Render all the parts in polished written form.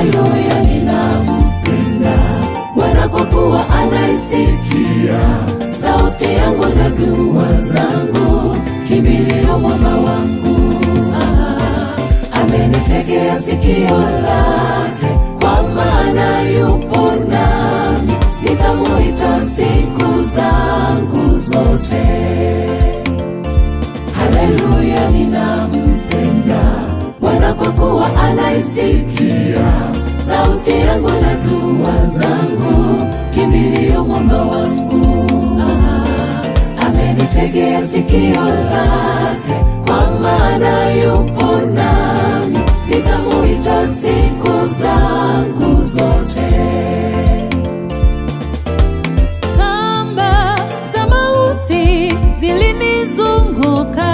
Haleluya, ninampenda Bwana kwa kuwa anaisikia sauti yangu na dua zangu, kimbilio mwamba wangu. Amenitegea sikio lake, kwa maana yupo nami, nitamuita siku zangu zote. Haleluya, ninampenda Bwana kwa kuwa anaisikia sauti yangu na dua zangu, kimbilio mwamba wangu. Amenitegea sikio lake, kwa maana yupo nami, nitamuita siku zangu zote. Kamba za mauti zilinizunguka,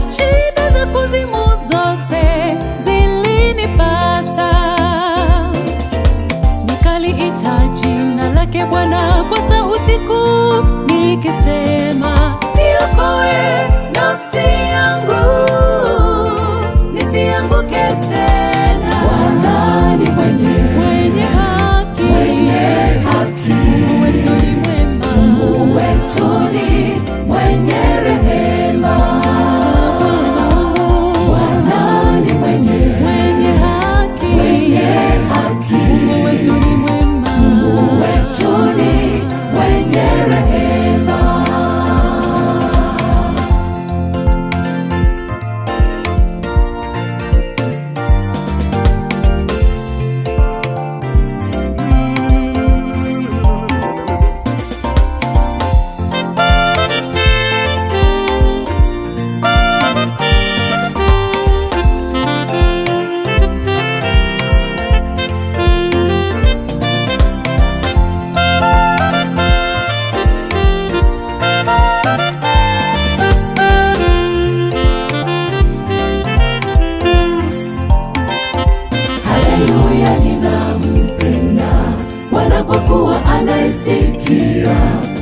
shida za kuzimu zote zilinipata. Nikaliita jina lake Bwana kwa sauti kuu, nikisema, niokoe nafsi yangu, nisianguke tena. Bwana ni mwenye haki, Mungu wetu ni mwema, Mungu wetu ni mwenye rehema. Bwana ni mwenye haki, Mungu wetu ni mwema, Mungu wetu ni mwenye rehema. Haleluya, ninampenda Bwana kwa kuwa anaisikia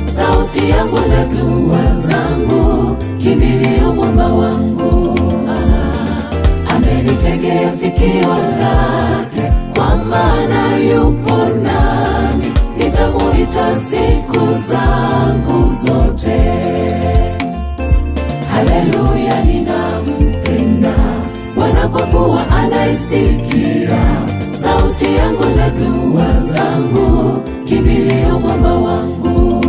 sauti yangu na dua zangu, kimbilio mwamba wangu. Amenitegea sikio lake, kwa maana yupo nami, nitamuita siku zangu zote. Haleluya, ninampenda Bwana kwa kuwa anaisikia sauti yangu na dua zangu, kimbilio mwamba wangu.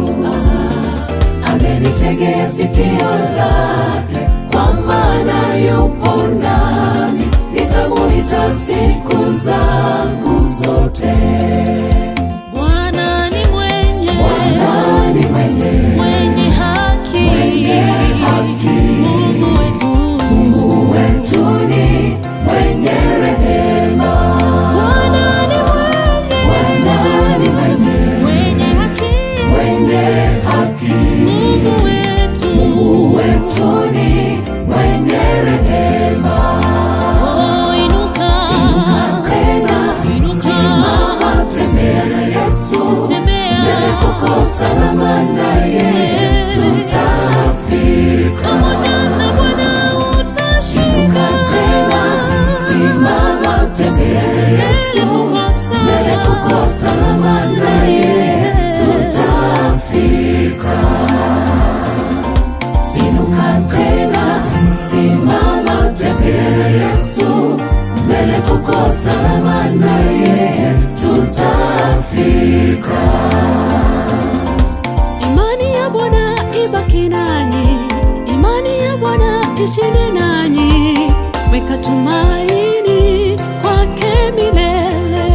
Amenitegea sikio lake, kwa maana yupo nami, nitamuita siku zangu zote. Bwana ni mwenye haki, Mungu wetu ni mwenye rehema. Bwana ni mwenye haki, Mungu wetu ni mwenye rehema. Oh, inuka Tena simama, tembea na Yesu, mbele tuko salama naye, tutafika. pamoja na Bwana utashinda. Tena simama, tembea na Yesu, mbele tuko salama naye, tutafika. Inuka tena, simama, tembea na Yesu, mbele tuko salama naye, tutafika. Imani ya Bwana ibaki nanyi, imani ya Bwana ishinde nanyi, weka tumaini kwake milele.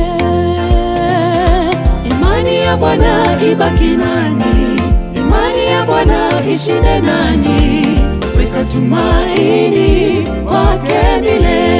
Imani ya Bwana ibaki nanyi, imani ya Bwana ishinde nanyi, weka tumaini kwake milele.